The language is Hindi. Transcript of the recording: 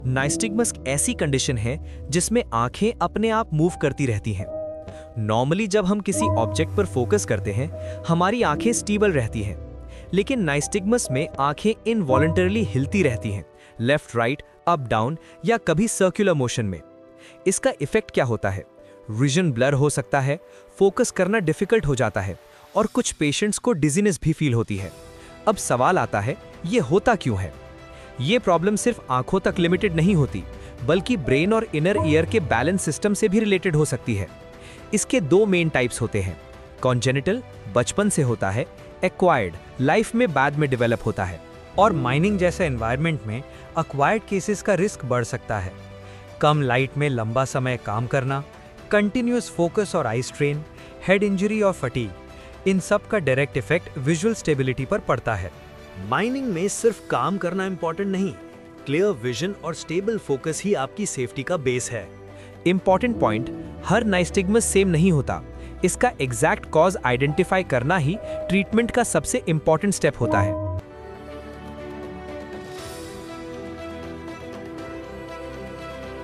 नाइस्टिग्मस ऐसी कंडीशन है जिसमें आंखें अपने आप मूव करती रहती हैं। नॉर्मली जब हम किसी ऑब्जेक्ट पर फोकस करते हैं, हमारी आंखें स्टेबल रहती हैं, लेकिन नाइस्टिग्मस में आंखें इनवॉलंटरली हिलती रहती हैं, लेफ्ट राइट, अप डाउन या कभी सर्कुलर मोशन में। इसका इफेक्ट क्या होता है? विजन ब्लर हो सकता है, फोकस करना डिफिकल्ट हो जाता है और कुछ पेशेंट्स को डिजीनेस भी फील होती है। अब सवाल आता है, ये होता क्यों है? ये प्रॉब्लम सिर्फ आंखों तक लिमिटेड नहीं होती, बल्कि ब्रेन और इनर ईयर के बैलेंस सिस्टम से भी रिलेटेड हो सकती है। इसके दो मेन टाइप्स होते हैं। कॉन्जेनिटल बचपन से होता है, एक्वायर्ड लाइफ में बाद में डेवलप होता है। और माइनिंग जैसे एनवायरनमेंट में एक्वायर्ड केसेस का रिस्क बढ़ सकता है। कम लाइट में लंबा समय काम करना, कंटिन्यूअस फोकस और आई स्ट्रेन, हेड इंजरी और फटीग, इन सब का डायरेक्ट इफेक्ट विजुअल स्टेबिलिटी पर पड़ता है। माइनिंग में सिर्फ काम करना इंपॉर्टेंट नहीं, क्लियर विजन और स्टेबल फोकस ही आपकी सेफ्टी का बेस है। इंपॉर्टेंट पॉइंट, हर नाइस्टिग्मस सेम नहीं होता। इसका एग्जैक्ट कॉज आइडेंटिफाई करना ही ट्रीटमेंट का सबसे इंपॉर्टेंट स्टेप होता है।